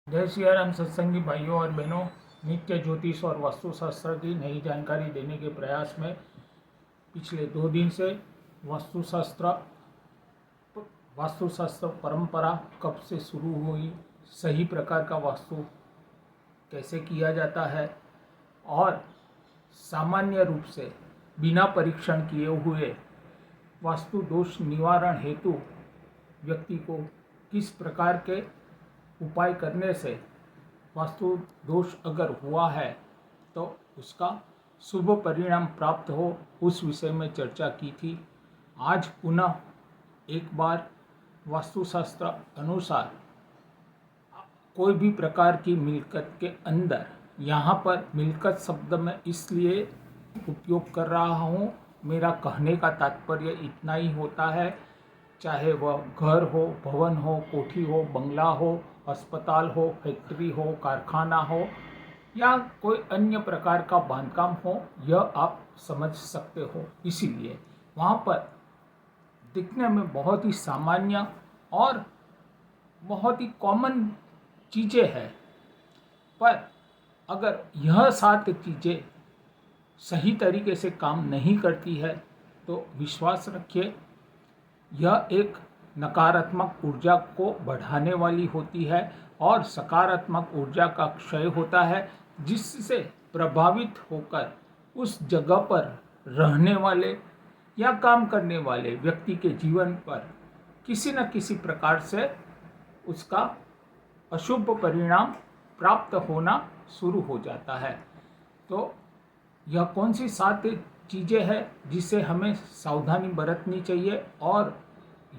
जय सिया राम सत्संगी भाइयों और बहनों, नित्य ज्योतिष और वास्तुशास्त्र की नई जानकारी देने के प्रयास में पिछले 2 दिन से वास्तुशास्त्र परंपरा कब से शुरू हुई, सही प्रकार का वास्तु कैसे किया जाता है और सामान्य रूप से बिना परीक्षण किए हुए वास्तु दोष निवारण हेतु व्यक्ति को किस प्रकार के उपाय करने से वास्तु दोष अगर हुआ है तो उसका शुभ परिणाम प्राप्त हो, उस विषय में चर्चा की थी। आज पुनः एक बार वास्तुशास्त्र अनुसार कोई भी प्रकार की मिल्कत के अंदर, यहाँ पर मिल्कत शब्द में इसलिए उपयोग कर रहा हूँ, मेरा कहने का तात्पर्य इतना ही होता है, चाहे वह घर हो, भवन हो, कोठी हो, बंगला हो, अस्पताल हो, फैक्ट्री हो, कारखाना हो या कोई अन्य प्रकार का बांधकाम हो, यह आप समझ सकते हो। इसीलिए वहाँ पर दिखने में बहुत ही सामान्य और बहुत ही कॉमन चीज़ें हैं, पर अगर यह 7 चीज़ें सही तरीके से काम नहीं करती है तो विश्वास रखिए, यह एक नकारात्मक ऊर्जा को बढ़ाने वाली होती है और सकारात्मक ऊर्जा का क्षय होता है, जिससे प्रभावित होकर उस जगह पर रहने वाले या काम करने वाले व्यक्ति के जीवन पर किसी न किसी प्रकार से उसका अशुभ परिणाम प्राप्त होना शुरू हो जाता है। तो यह कौन सी 7 चीज़ें हैं जिससे हमें सावधानी बरतनी चाहिए और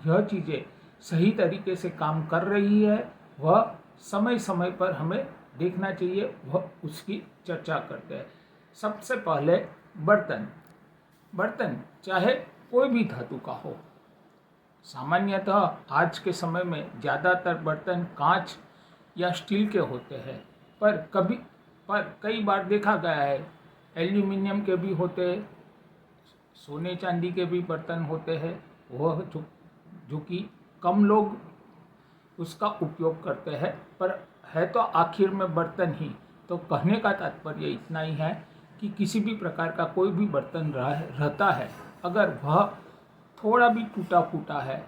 यह चीज़ें सही तरीके से काम कर रही है, वह समय समय पर हमें देखना चाहिए, वह उसकी चर्चा करते हैं। सबसे पहले बर्तन चाहे कोई भी धातु का हो। सामान्यतः आज के समय में ज़्यादातर बर्तन कांच या स्टील के होते हैं, पर कई बार देखा गया है एल्यूमिनियम के भी होते हैं, सोने चांदी के भी बर्तन होते हैं, वह जो कि कम लोग उसका उपयोग करते हैं, पर है तो आखिर में बर्तन ही। तो कहने का तात्पर्य इतना ही है कि किसी भी प्रकार का कोई भी बर्तन रहता है, अगर वह थोड़ा भी टूटा फूटा है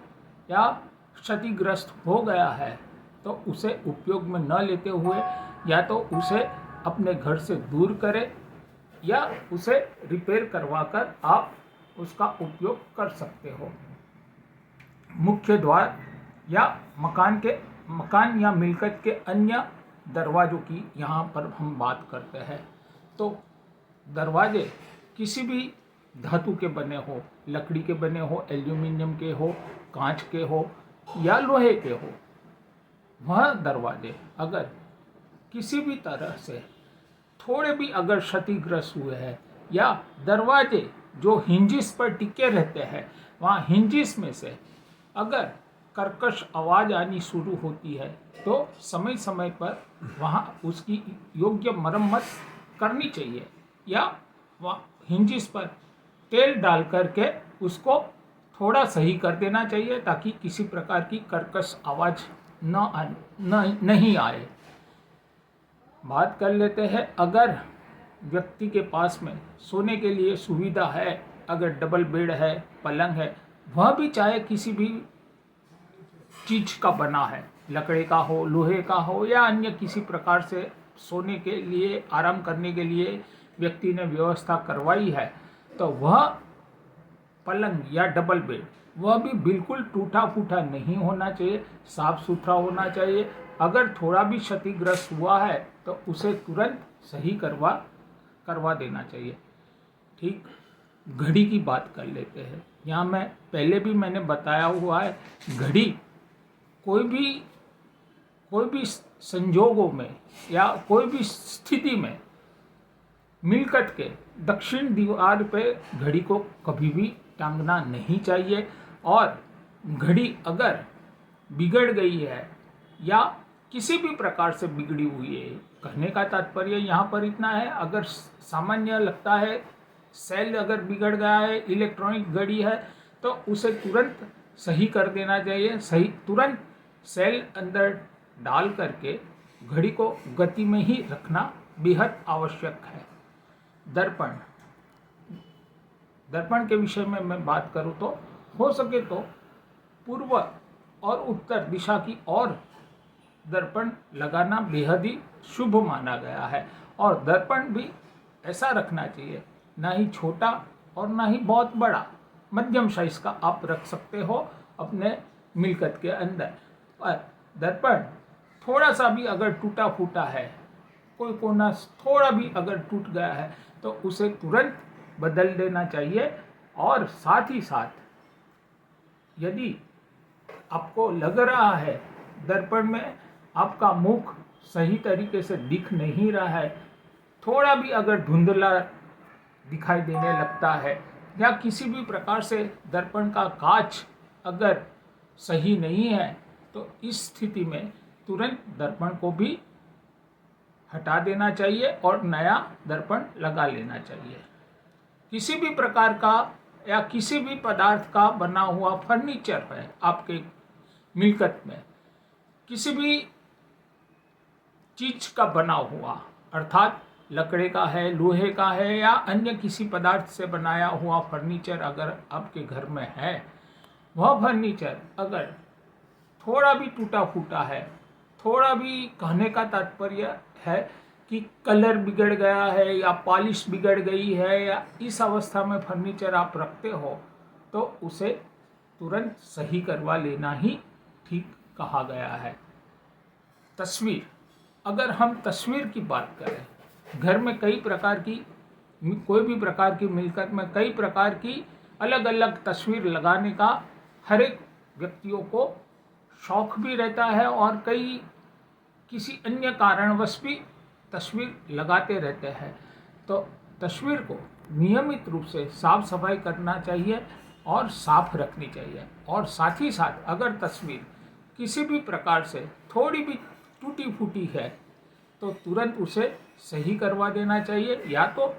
या क्षतिग्रस्त हो गया है तो उसे उपयोग में न लेते हुए या तो उसे अपने घर से दूर करें या उसे रिपेयर करवाकर आप उसका उपयोग कर सकते हो। मुख्य द्वार या मकान या मिलकत के अन्य दरवाज़ों की यहाँ पर हम बात करते हैं, तो दरवाजे किसी भी धातु के बने हो, लकड़ी के बने हो, एल्यूमिनियम के हो, कांच के हो या लोहे के हो, वह दरवाजे अगर किसी भी तरह से थोड़े भी अगर क्षतिग्रस्त हुए हैं या दरवाजे जो हिंजिस पर टिके रहते हैं, वहाँ हिंजिस में से अगर कर्कश आवाज़ आनी शुरू होती है तो समय समय पर वहाँ उसकी योग्य मरम्मत करनी चाहिए या वहाँ हिंजिस पर तेल डाल करके उसको थोड़ा सही कर देना चाहिए ताकि किसी प्रकार की कर्कश आवाज़ नहीं आए। बात कर लेते हैं, अगर व्यक्ति के पास में सोने के लिए सुविधा है, अगर डबल बेड है, पलंग है, वह भी चाहे किसी भी चीज़ का बना है, लकड़ी का हो, लोहे का हो या अन्य किसी प्रकार से सोने के लिए, आराम करने के लिए व्यक्ति ने व्यवस्था करवाई है, तो वह पलंग या डबल बेड वह भी बिल्कुल टूटा फूटा नहीं होना चाहिए, साफ सुथरा होना चाहिए। अगर थोड़ा भी क्षतिग्रस्त हुआ है तो उसे तुरंत सही करवा देना चाहिए। ठीक, घड़ी की बात कर लेते हैं। यहाँ मैंने बताया हुआ है, घड़ी कोई भी संजोगों में या कोई भी स्थिति में मिलकत के दक्षिण दीवार पे घड़ी को कभी भी टांगना नहीं चाहिए, और घड़ी अगर बिगड़ गई है या किसी भी प्रकार से बिगड़ी हुई है, कहने का तात्पर्य यहाँ पर इतना है, अगर सामान्य लगता है सेल अगर बिगड़ गया है, इलेक्ट्रॉनिक घड़ी है, तो उसे तुरंत सही कर देना चाहिए। तुरंत सेल अंदर डाल करके घड़ी को गति में ही रखना बेहद आवश्यक है। दर्पण दर्पण के विषय में मैं बात करूं तो हो सके तो पूर्व और उत्तर दिशा की ओर दर्पण लगाना बेहद ही शुभ माना गया है। और दर्पण भी ऐसा रखना चाहिए, ना ही छोटा और ना ही बहुत बड़ा, मध्यम साइज का आप रख सकते हो अपने मिलकत के अंदर। पर दर्पण थोड़ा सा भी अगर टूटा फूटा है, कोई कोना थोड़ा भी अगर टूट गया है, तो उसे तुरंत बदल देना चाहिए। और साथ ही साथ यदि आपको लग रहा है दर्पण में आपका मुख सही तरीके से दिख नहीं रहा है, थोड़ा भी अगर धुंधला दिखाई देने लगता है, या किसी भी प्रकार से दर्पण का कांच अगर सही नहीं है, तो इस स्थिति में तुरंत दर्पण को भी हटा देना चाहिए और नया दर्पण लगा लेना चाहिए। किसी भी प्रकार का या किसी भी पदार्थ का बना हुआ फर्नीचर है आपके मिलकत में, किसी भी चीज का बना हुआ, अर्थात लकड़े का है, लोहे का है या अन्य किसी पदार्थ से बनाया हुआ फर्नीचर अगर आपके घर में है, वह फर्नीचर अगर थोड़ा भी टूटा फूटा है, थोड़ा भी, कहने का तात्पर्य है कि कलर बिगड़ गया है या पॉलिश बिगड़ गई है, या इस अवस्था में फर्नीचर आप रखते हो, तो उसे तुरंत सही करवा लेना ही ठीक कहा गया है। तस्वीर, अगर हम तस्वीर की बात करें, घर में कई प्रकार की, कोई भी प्रकार की मिलकत में कई प्रकार की अलग अलग तस्वीर लगाने का हर एक व्यक्तियों को शौक भी रहता है और कई किसी अन्य कारणवश भी तस्वीर लगाते रहते हैं। तो तस्वीर को नियमित रूप से साफ सफाई करना चाहिए और साफ रखनी चाहिए। और साथ ही साथ अगर तस्वीर किसी भी प्रकार से थोड़ी भी टूटी फूटी है, तो तुरंत उसे सही करवा देना चाहिए, या तो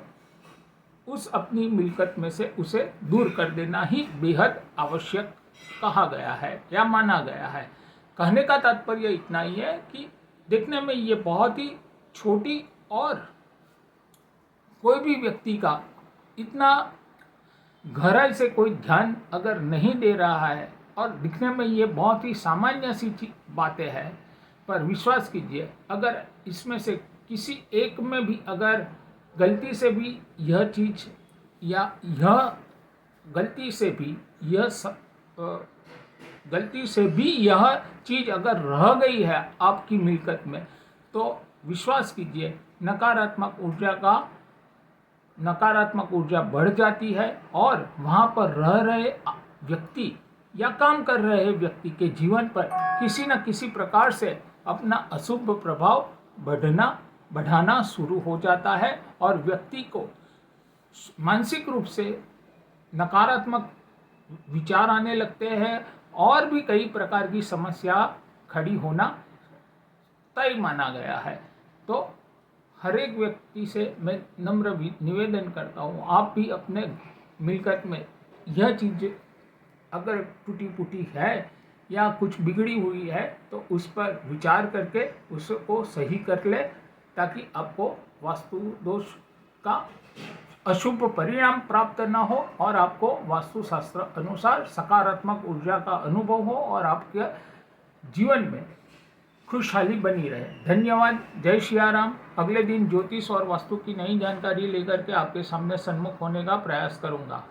उस अपनी मिलकत में से उसे दूर कर देना ही बेहद आवश्यक कहा गया है या माना गया है। कहने का तात्पर्य इतना ही है कि देखने में ये बहुत ही छोटी और कोई भी व्यक्ति का इतना गहराई से कोई ध्यान अगर नहीं दे रहा है और दिखने में ये बहुत ही सामान्य सी बातें हैं, पर विश्वास कीजिए अगर इसमें से किसी एक में भी अगर गलती से भी यह चीज या गलती से भी यह चीज अगर रह गई है आपकी मिलकत में, तो विश्वास कीजिए नकारात्मक ऊर्जा बढ़ जाती है और वहाँ पर रह रहे व्यक्ति या काम कर रहे व्यक्ति के जीवन पर किसी न किसी प्रकार से अपना अशुभ प्रभाव बढ़ाना शुरू हो जाता है और व्यक्ति को मानसिक रूप से नकारात्मक विचार आने लगते हैं और भी कई प्रकार की समस्या खड़ी होना तय माना गया है। तो हर एक व्यक्ति से मैं नम्र निवेदन करता हूँ, आप भी अपने मिलकत में यह चीज़ अगर टूटी फूटी है या कुछ बिगड़ी हुई है, तो उस पर विचार करके उसको सही कर ले, ताकि आपको वास्तु दोष का अशुभ परिणाम प्राप्त न हो और आपको वास्तुशास्त्र अनुसार सकारात्मक ऊर्जा का अनुभव हो और आपके जीवन में खुशहाली बनी रहे। धन्यवाद। जय सियाराम। अगले दिन ज्योतिष और वास्तु की नई जानकारी लेकर के आपके सामने सन्मुख होने का प्रयास करूंगा।